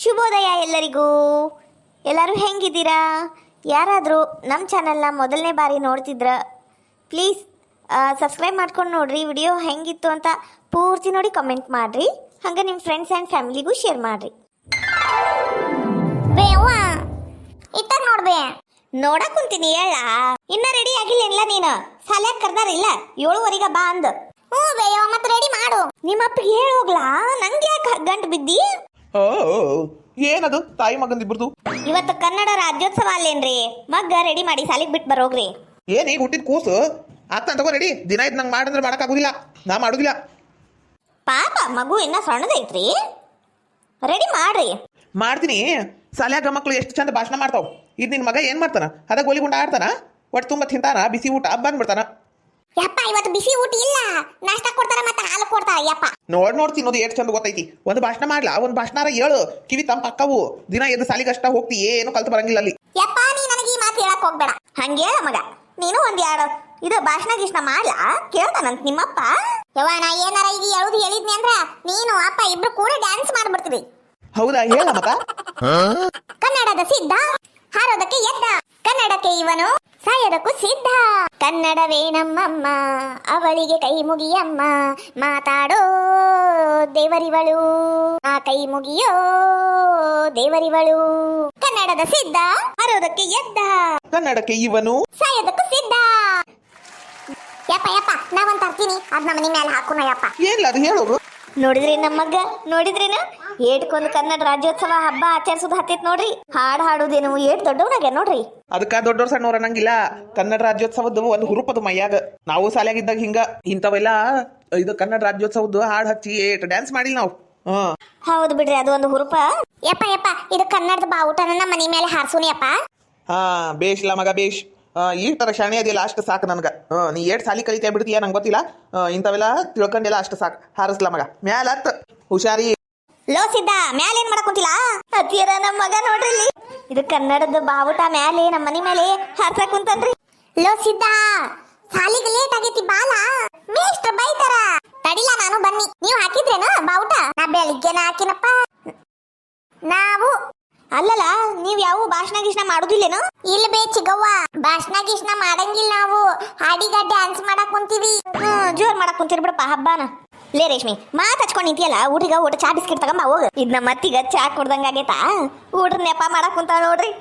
ಶುಭೋದಯ ಎಲ್ಲರಿಗೂ. ಎಲ್ಲರೂ ಹೆಂಗಿದ್ದೀರಾ? ಯಾರಾದರೂ ನಮ್ಮ ಚಾನಲ್ನ ಮೊದಲನೇ ಬಾರಿ ನೋಡ್ತಿದ್ರ ಪ್ಲೀಸ್ ಸಬ್ಸ್ಕ್ರೈಬ್ ಮಾಡ್ಕೊಂಡು ನೋಡ್ರಿ. ವಿಡಿಯೋ ಹೆಂಗಿತ್ತು ಅಂತ ಪೂರ್ತಿ ನೋಡಿ ಕಮೆಂಟ್ ಮಾಡಿರಿ. ಹಾಗೆ ನಿಮ್ಮ ಫ್ರೆಂಡ್ಸ್ ಆ್ಯಂಡ್ ಫ್ಯಾಮಿಲಿಗೂ ಶೇರ್ ಮಾಡಿರಿ. ಬೇವ ಇಟ್ಟಾಗ ನೋಡ್ಬೇ ನೋಡಕ್ ಕುಂತೀನಿ. ಹೇಳ ಇನ್ನ ರೆಡಿ ಆಗಿಲ್ಲ ನೀನು? ಸಾಲ್ಯಾಗ ಕರ್ದಾರಿಲ್ಲ 7:15 ಬಾ ಅಂದ. ಹ್ಞೂ ಬೇವ ಮತ್ತೆ ರೆಡಿ ಮಾಡು. ನಿಮ್ಮಪ್ಪ ಹೇಳೋಗ್ಲಾ? ನಂಗೆ ಯಾಕೆ ಗಂಟು ಬಿದ್ದಿ? ಏನದು ತಾಯಿ ಮಗಂದಿಬ್ರದು? ಇವತ್ತು ಕನ್ನಡ ರಾಜ್ಯೋತ್ಸವ ಅಲ್ಲೇನ್ರಿ? ಮಗ್ಗ ರೆಡಿ ಮಾಡಿ ಸಾಲಿಗೆ ಬಿಟ್ಟು ಬರೋಗ್ರಿ. ಏನ್ ಈಗ ಹುಟ್ಟಿದ ಕೂಸು ಆಗ್ತಾನ ತಗೋ ರೆಡಿ. ದಿನ ಇದ್ ನಂಗೆ ಮಾಡಂದ್ರೆ ಮಾಡಕ್ಕಾಗುದಿಲ್ಲ, ನಾ ಮಾಡುದಿಲ್ಲ. ಪಾಪ ಮಗು ಇನ್ನ ಸಣ್ಣದೈತ್ರಿ, ರೆಡಿ ಮಾಡ್ರಿ. ಮಾಡ್ತೀನಿ. ಸಾಲ್ಯಾಗ ಮಕ್ಳು ಎಷ್ಟು ಚಂದ ಭಾಷಣ ಮಾಡ್ತಾವ್. ಇದು ನಿನ್ ಮಗ ಏನ್ ಮಾಡ್ತಾನ? ಅದ ಗೋಲಿಗುಂಡ ಆಡ್ತಾನ, ಒಟ್ಟು ತುಂಬ ತಿಂತಾನ, ಬಿಸಿ ಊಟ ಬಂದ್ಬಿಡ್ತಾನ. ಯಪ್ಪ ಇವತ್ತು ಬಿಸಿ ಊಟ ಇಲ್ಲ, ನಾಷ್ಟ ಕೊಡ್ತಾರ ಮತ್ತೆ ಹಾಲು ಕೊಡ್ತಾರ. ಯಪ್ಪ ನೋಡ್ ತಿನ್ನೋದು ಎಷ್ಟು ಚಂದ ಗೊತ್ತೈತಿ. ಒಂದು ಭಾಷಣ ಮಾಡ್ಲಾ, ಒಂದು ಭಾಷಣ ಹೇಳು, ಕಿವಿ ತಂಪ ಅಕ್ಕವು. ದಿನ ಎದ್ದು ಸಾಲಿಗಷ್ಟ ಹೋಗ್ತಿ, ಏನು ಕಲ್ತು ಬರಂಗಿಲ್ಲ ಅಲ್ಲಿ. ಯಪ್ಪ ನೀ ನನಗೆ ಈ ಮಾತು ಹೇಳಕ್ ಹೋಗ್ಬೇಡ. ಹಂಗೆ ಮಗ ನೀನು ಒಂದ್ ಎರಡು ಇದು ಭಾಷಣ ಗೀಷಣ ಮಾಡ್ಲಾ ಕೇಳ್ತಾನಂತ ನಿಮ್ಮಪ್ಪ. ಯವ್ವ ನಾ ಏನಾರ ಇದು ಹೇಳುದು ಹೇಳಿದ್ನಿ ಅಂದ್ರ ನೀನು ಅಪ್ಪ ಇಬ್ರು ಕೂಡ ಡ್ಯಾನ್ಸ್ ಮಾಡ್ಬಿಡ್ತೀವಿ. ಹೌದಾ? ಹೇಳ ಮಗ. ಕನ್ನಡದ ಸಿದ್ಧ ಹಾರೋದಕ್ಕೆ ಎದ್ದ, ಕನ್ನಡಕ್ಕೆ ಇವನು ಸಾಯೋದಕ್ಕೂ ಸಿದ್ಧ. ಕನ್ನಡವೇ ನಮ್ಮಮ್ಮ, ಅವಳಿಗೆ ಕೈ ಮುಗಿಯಮ್ಮ, ಮಾತಾಡೋ ದೇವರಿವಳು, ಆ ಕೈ ಮುಗಿಯೋ ದೇವರಿವಳು. ಕನ್ನಡದ ಸಿದ್ಧ ಹಾರೋದಕ್ಕೆ ಎದ್ದ, ಕನ್ನಡಕ್ಕೆ ಇವನು ಸಾಯೋದಕ್ಕೂ ಸಿದ್ಧ. ಯಪ್ಪ ಯಪ್ಪ ನಾವಂತ ತರ್ತೀನಿ, ಅದ್ ನಮ್ಮ ಮನೆ ಮೇಲೆ ಹಾಕುನ. ಯಪ್ಪ ಏನಿಲ್ಲ ಅದು ಹೇಳೋದು. ನೋಡಿದ್ರಿ ನಮ್ಮ ಮಗ್ಗ, ನೋಡಿದ್ರೇನ ಏಟ್ಕೊಂದು ಕನ್ನಡ ರಾಜ್ಯೋತ್ಸವ ಹಬ್ಬ ಆಚರಿಸೋದು ಹತ್ತೈತ್ ನೋಡ್ರಿ. ಹಾಡು ಹಾಡುದೇನು ಏಟ್ ದೊಡ್ಡವನಾಗ ನೋಡ್ರಿ. ಅದಕ್ಕ ದೊಡ್ಡವ್ರ ಸಣ್ಣವ್ರ ಅನ್ನಂಗಿಲ್ಲ. ಕನ್ನಡ ರಾಜ್ಯೋತ್ಸವದ್ದು ಒಂದು ಹುರುಪದು ಮೈಯಾಗ. ನಾವು ಶಾಲ್ಯಾಗಿದ್ದಾಗ ಹಿಂಗ ಇಂಥವೆಲ್ಲ ಇದು ಕನ್ನಡ ರಾಜ್ಯೋತ್ಸವದ್ದು ಹಾಡು ಹಚ್ಚಿ ಏಟ್ ಡ್ಯಾನ್ಸ್ ಮಾಡಿಲ್ಲ ನಾವು. ಹೌದು ಬಿಡ್ರಿ, ಅದು ಒಂದು ಹುರುಪ. ಯಪ್ಪ ಯಪ್ಪ ಇದು ಕನ್ನಡದ ಬಾವುಟನ ನಮ್ಮ ಮನೆ ಮೇಲೆ ಹಾರ್ಸೂನಿ ಯಪ್ಪ. ಹಾ ಬೇಷ್ ಇಲ್ಲ ಮಗ ಬೇಷ್. ಈ ತರ ಶಾಣೆ ಅದಿಲ್ಲ ಅಷ್ಟು ಸಾಕು ನನ್ಗ. ನೀ ಏಟ್ ಸಾಲಿ ಕಲಿತಾ ಬಿಡ್ತೀಯ ನಂಗೆ ಗೊತ್ತಿಲ್ಲ. ಇಂಥವೆಲ್ಲ ತಿಳ್ಕೊಂಡಿಲ್ಲ ಅಷ್ಟು ಸಾಕು. ಹಾರಿಸ್ಲ ಮಗ ಮ್ಯಾಲ ಹತ್ ಹುಷಾರಿ. ಲೋ ಸಿದ್ಧ ಮ್ಯಾಲ ಏನ್ ಮಾಡಕ್ ಕುಂತಿಲ್ಲ? ಹತ್ತಿರ ನಮ್ಮ ಮಗ ನೋಡ್ರಿ ಇಲ್ಲಿ. ಇದು ಕನ್ನಡದ ಬಾವುಟ ಮ್ಯಾಲೆ ನಮ್ಮ ಮನೆ ಮೇಲೆ ಹಾರ್ಸಕ್ ಕುಂತನ್ರಿ. ಲೋ ಸಿದ್ಧ ಸಾಲಿಗೆ ಲೇಟ್ ಆಗೈತಿ ಬಾಲ, ಮೇಷ್ಟ್ರ ಬೈತಾರ. ತಡಿಲ ನಾನು ಬನ್ನಿ. ನೀವು ಹಾಕಿದ್ರೇನ ಬಾವುಟ? ನಾ ಬೆಳಿಗ್ಗೆನ ಹಾಕಿನಪ್ಪ. ನಾವು ಅಲ್ಲಲ್ಲ ನೀವ್ ಯಾವ ಭಾಷಣ ಗೀಷಣ ಮಾಡುದಿಲ್ಲೇನು? ಇಲ್ಲ ಬೇ ಚಿಗವ್ವ, ಭಾಷಣ ಗೀಷಣ ಮಾಡಂಗಿಲ್ಲ ನಾವು. ಹಾಡಿಗ ಡ್ಯಾನ್ಸ್ ಮಾಡಕ್ ಕುಂತೀವಿ. ಜೋರ್ ಮಾಡಕ್ ಕುಂತೀರಿ ಬಿಡಪ್ಪ ಹಬ್ಬನ. ಲೇ ರೇಷ್ಮಿ ಮಾತ್ ಹಚ್ಕೊಂಡ್ ನಿಂತಿಯಲ್ಲ, ಊಟಿಗ ಊಟ ಚಾ ಬಿಸ್ಕಿಟ್ ತಗೊಂಬ ಹೋಗ. ಇದ್ ನಮ್ಮ ಮತ್ತಿಗ ಚಾ ಕೊಡ್ದಂಗ ಆಗೇತಾ? ಊಟ್ರ ನೆಪ ಮಾಡಕ್ ಕುಂತಾಳ ನೋಡ್ರಿ.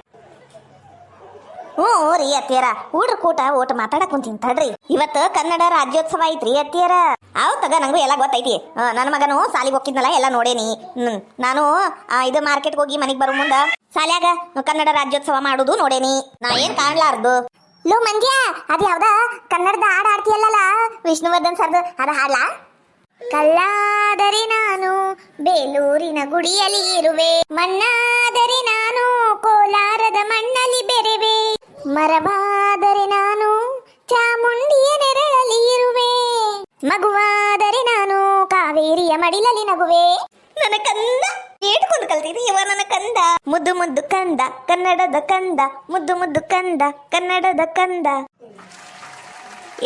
ಹ್ಞೂ ರೀ ಅತ್ತಿಯರ, ಊಡ್ರ ಕೂಟ ಓಟ್ ಮಾತಾಡಕ್ ಕುಂತೀನಿ ತಡ್ರಿ. ಇವತ್ತು ಕನ್ನಡ ರಾಜ್ಯೋತ್ಸವ ಐತ್ರಿ ಅತ್ತಿಯರ. ಅವ್ ತಗ ನಂಗೂ ಎಲ್ಲ ಗೊತ್ತೈತಿ. ನನ್ನ ಮಗನು ಸಾಲಿಗೆ ಹೋಗಿದ್ನಲ್ಲ ಎಲ್ಲ ನೋಡೇನಿ. ನಾನು ಇದು ಮಾರ್ಕೆಟ್ಗೆ ಹೋಗಿ ಮನೆಗೆ ಬರೋ ಮುಂದ ಸಾಲ್ಯಾಗ ಕನ್ನಡ ರಾಜ್ಯೋತ್ಸವ ಮಾಡುದು ನೋಡೇನಿ. ನಾ ಏನ್ ಕಾಣ್ಲಾರ್ದು. ಲೋ ಮಂದ್ಯ ಅದ್ ಯಾವ್ದ ಕನ್ನಡದ ಹಾಡು ಆಡ್ತೀಯಲ್ಲ ವಿಷ್ಣುವರ್ಧನ್ ಸರ್ದು, ಅದ ಹಾಡ್ಲಾ? ಕಲ್ಲಾದರೆ ನಾನು ಬೇಲೂರಿನ ಗುಡಿಯಲ್ಲಿ ಇರುವೆ, ಮಣ್ಣಾದರೆ ನಾನು ಕೋಲಾರದ ಮಣ್ಣಲ್ಲಿ ಬೆರೆವೆ, ಮರವಾದರೆ ನಾನು ಚಾಮುಂಡಿಯ ನೆರಳಲ್ಲಿ ಇರುವೆ, ಮಗುವಾದರೆ ನಾನು ಕಾವೇರಿಯ ಮಡಿಲಲ್ಲಿ ನಗುವೆ. ನನ್ನ ಕಂದ ಏಟ್ಕೊಂಡು ಕಲ್ತಿದ್ದಿ ಇವ ನನ್ನ ಕಂದ. ಮುದ್ದು ಮುದ್ದು ಕಂದ ಕನ್ನಡದ ಕಂದ, ಮುದ್ದು ಮುದ್ದು ಕಂದ ಕನ್ನಡದ ಕಂದ.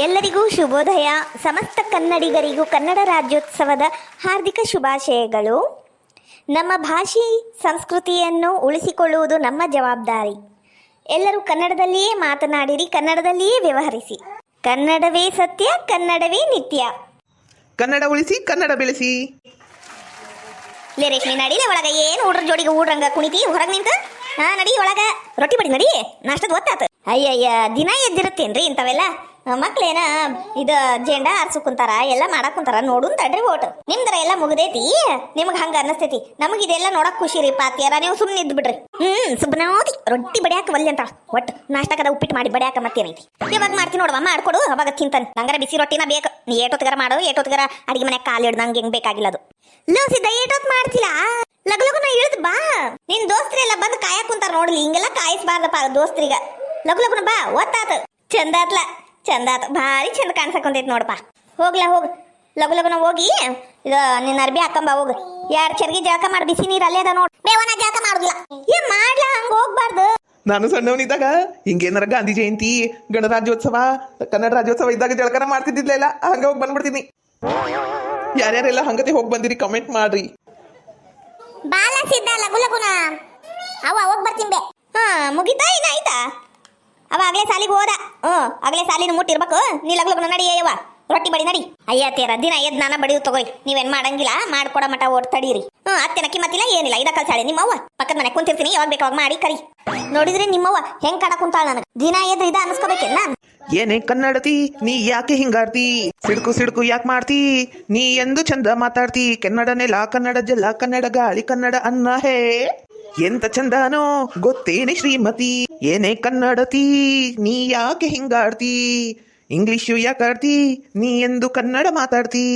ಎಲ್ಲರಿಗೂ ಶುಭೋದಯ. ಸಮಸ್ತ ಕನ್ನಡಿಗರಿಗೂ ಕನ್ನಡ ರಾಜ್ಯೋತ್ಸವದ ಹಾರ್ದಿಕ ಶುಭಾಶಯಗಳು. ನಮ್ಮ ಭಾಷೆ ಸಂಸ್ಕೃತಿಯನ್ನು ಉಳಿಸಿಕೊಳ್ಳುವುದು ನಮ್ಮ ಜವಾಬ್ದಾರಿ. ಎಲ್ಲರೂ ಕನ್ನಡದಲ್ಲಿಯೇ ಮಾತನಾಡಿರಿ, ಕನ್ನಡದಲ್ಲಿಯೇ ವ್ಯವಹರಿಸಿ. ಕನ್ನಡವೇ ಸತ್ಯ, ಕನ್ನಡವೇ ನಿತ್ಯ. ಕನ್ನಡ ಉಳಿಸಿ, ಕನ್ನಡ ಬೆಳೆಸಿ. ಲೇ ರೇಷ್ಮಿ ನಡಿಲೆ ಒಳಗ. ಏನು ಊಡ್ರ ಜೋಡಿಗೆ ಊಡ್ರಂಗ ಕುಣಿತಿ ಹೊರಗೆ ನಿಂತ? ನಡಿ ಒಳಗ, ರೊಟ್ಟಿ ಬಡಿ ನಡಿ, ನಾಷ್ಟದ ಗೊತ್ತಾತ. ಅಯ್ಯಯ್ಯ ದಿನ ಎದ್ದಿರುತ್ತೇನ್ರಿ ಇಂಥವೆಲ್ಲ? ಮಕ್ಳೇನ ಇದು ಜೆಂಡಾ ಆರ್ಸು ಕುಂತಾರ, ಎಲ್ಲ ಮಾಡಕ್ ಕುಂತಾರ. ನೋಡುನ್ ತಡ್ರಿ ಓಟ್. ನಿಮ್ದರ ಎಲ್ಲ ಮುಗ್ದೈತಿ, ನಿಮ್ಗೆ ಹಂಗ ಅನ್ನಸ್ತೈತಿ. ನಮಗ್ ಇದೆಲ್ಲ ನೋಡಕ್ ಖುಷಿ ರೀ ಪಾತಿಯಾರ. ನೀವು ಸುಮ್ಮನೆ ಇದ್ದು ಬಿಡ್ರಿ. ಸುಬ್ನಾವತಿ ರೊಟ್ಟಿ ಬಡಿಯಾಕ ಒಲ್ಲೆ ಅಂತ ಒಟ್ಟು ನಾಷ್ಟಕದ ಉಪ್ಪಿಟ್ಟು ಮಾಡಿ ಬಡಿಯಾಕ ಮತ್ತೇನೈತಿ? ಯಾವಾಗ ಮಾಡ್ತೀನಿ ನೋಡುವ, ಮಾಡ್ಕೊಡು, ಅವಾಗ ತಿಂತಾನೆ. ನಂಗರ ಬಿಸಿ ರೊಟ್ಟಿನ ಬೇಕು. ನೀ ಏಟೊತ್ಗರ ಮಾಡು, ಏಟೊತ್ಗರ ಅಡಿಗೆ ಮನೆ ಕಾಲು ಹಿಡ್ದು ನಂಗೆ ಹೆಂಗ್ ಬೇಕಾಗಿಲ್ಲ ಅದು. ಲೋ ಸಿದ್ಧ ಏಟೊತ್ ಮಾಡ್ತಿಲ್ಲ, ಲಗು ಲಗುನ ಇಳಿದ್ ಬಾ. ನಿನ್ ದೋಸ್ತ್ರಿ ಎಲ್ಲ ಬಂದು ಕಾಯಕ್ ಕುಂತಾರ ನೋಡ್ಲಿ. ಹಿಂಗೆಲ್ಲ ಕಾಯಿಸ್ಬಾರ್ದಪ್ಪ ದೋಸ್ತ್ರಿಗ. ಲಗು ಲಗುನ ಬಾ, ಒತ್ತಾತ. ಚಂದ ಆತ್ಲ, ಚಂದ ಆತ, ಭಾರಿ ಚಂದ ಕಾಣ್ಸಕೊಂತೈತಿ ನೋಡಪ್ಪ. ಹೋಗ್ಲಾ ಹೋಗ್, ಲಗು ಲಗುನ ಹೋಗಿ ಇದು ನಿನ್ನ ಅರ್ಬಿ ಹಾಕಂಬ ಹೋಗ್. ಯಾರು ಚರ್ಗಿ ಜಳಕ ಮಾಡಿ ಬಿಸಿ ನೀರು ಅಲ್ಲೇ ಅದ ನೋಡ್. ಬೇವನ ಜಳಕ ಮಾಡುದಿಲ್ಲ. ಏನ್ ಮಾಡ್ಲಾ, ಹಂಗ ಹೋಗ್ಬಾರ್ದು. ನಾನು ಸಣ್ಣವನಿದ್ದಾಗ ಹಿಂಗೇನಾರ ಗಾಂಧಿ ಜಯಂತಿ, ಗಣರಾಜ್ಯೋತ್ಸವ, ಕನ್ನಡ ರಾಜ್ಯೋತ್ಸವ ಇದ್ದಾಗ ಜಳಕನ ಮಾಡ್ತಿದ್ದಿಲ್ಲ. ಹಂಗ ಹೋಗಿ ಬಂದ್ಬಿಡ್ತೀನಿ. ಯಾರ್ಯಾರೆಲ್ಲ ಹಂಗತೆ ಹೋಗಿ ಬಂದಿರಿ ಕಮೆಂಟ್ ಮಾಡ್ರಿ. ಬಾಲ ಸಿದ್ಧ ಲಗು ಲಗುನ ಅವ ಹೋಗ್ ಬರ್ತೀನಿ ಬೇ. ಹಾ ಮುಗಿತಾ ಇನ್ನ ಆಯ್ತಾ? ಅವ ಆಗ್ಲೇ ಸಾಲಿಗೆ ಹೋದ. ಆಗ್ಲೇ ಸಾಲಿನ ಮುಟ್ಟಿರ್ಬೇಕು. ನೀ ಲಗು ಲಗುನ ನಡಿ ಅಯ್ಯವ, ರೊಟ್ಟಿ ಬಡಿ ನಡಿ. ಅಯ್ಯ ಅತ್ತೆರ ದಿನ ಎದ್ ನಾನ ಬಡಿಯು ತಗೋರಿ, ನೀವೇನ್ ಮಾಡಂಗಿಲ್ಲ, ಮಾಡ್ಕೊಡ ಮಟ ಓಡ್ ತಡೀರಿ. ಅತ್ತೆನ ಕಿಮ್ಮತ್ತಿಲ್ಲ ಏನಿಲ್ಲ, ಇದ ಕಲ್ಸಾಳೆ ನಿಮ್ಮವ್ವ. ಪಕ್ಕದ ಮನೆ ಕುಂತಿರ್ತೀನಿ, ಯಾವಾಗ ಬೇಕಾವಾಗ ಮಾಡಿ ಕರಿ. ನೋಡಿದ್ರೆ ನಿಮ್ಮವ್ವ ಹೆಂಗ್ ಕಡ ಕುಂತಾಳ ನನಗೆ. ದಿನ ಎದ್ದು ಇದ ಅನ್ಸ್ಕೋಬೇಕೇನ? ಏನೇ ಕನ್ನಡತಿ ನೀ ಯಾಕೆ ಹಿಂಗಾಡ್ತಿ, ಸಿಡ್ಕು ಸಿಡ್ಕು ಯಾಕೆ ಮಾಡ್ತಿ, ನೀ ಎಂದು ಚಂದ ಮಾತಾಡ್ತಿ. ಕನ್ನಡ ನೆಲ, ಕನ್ನಡ ಜಲ, ಕನ್ನಡ ಗಾಳಿ, ಕನ್ನಡ ಅನ್ನ ಹೇ. ಎಂತ ಚಂದನೋ ಗೊತ್ತೇನೆ ಶ್ರೀಮತಿ. ಏನೇ ಕನ್ನಡತಿ ನೀ ಯಾಕೆ ಹಿಂಗಾಡ್ತಿ, ಇಂಗ್ಲಿಷು ಯಾಕಾಡ್ತಿ, ನೀ ಎಂದು ಕನ್ನಡ ಮಾತಾಡ್ತಿ.